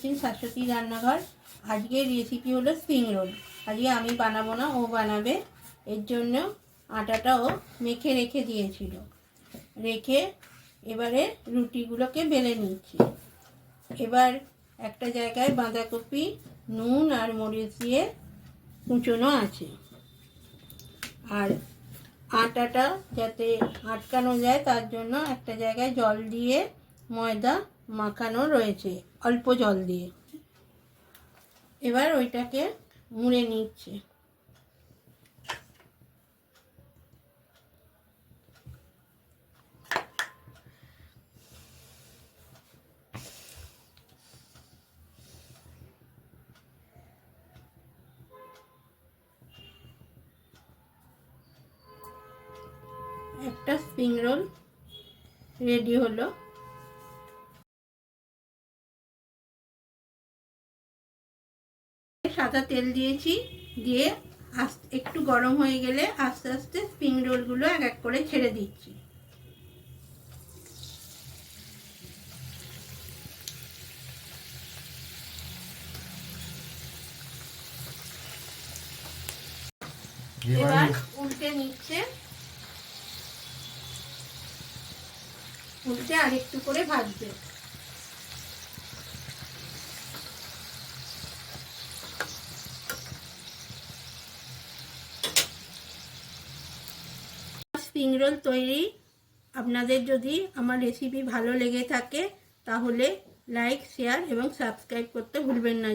দেখছেন শাশ্বতী রান্নাঘর। আজকের রেসিপি হলো স্প্রিং রোল। আজকে আমি বানাবো না, ও বানাবে। এর জন্য আটাটাও মেখে রেখে দিয়েছিল। রেখে এবারে রুটিগুলোকে বেলে নিচ্ছি। এবার একটা জায়গায় বাঁধাকপি নুন আর মরিচ দিয়ে কুচোনো আছে। আর আটাটা যাতে আটকানো যায় তার জন্য একটা জায়গায় জল দিয়ে ময়দা মাখানো রয়েছে, অল্প জল দিয়ে। এবার ওইটাকে মুড়ে নিচ্ছে। একটা স্প্রিং রোল রেডি হলো। সাদা তেল দিয়েছি, দিয়ে একটু গরম হয়ে গেলে আস্তে আস্তে স্প্রিং রোলগুলো এক এক করে ছেড়ে দিচ্ছি। এবার উল্টে নিচ্ছে, উল্টে আরেকটু করে ভাজবে। স্প্রিং রোল তৈরি। আপনাদের যদি আমার রেসিপি ভালো লেগে থাকে তাহলে লাইক, শেয়ার এবং সাবস্ক্রাইব করতে ভুলবেন না।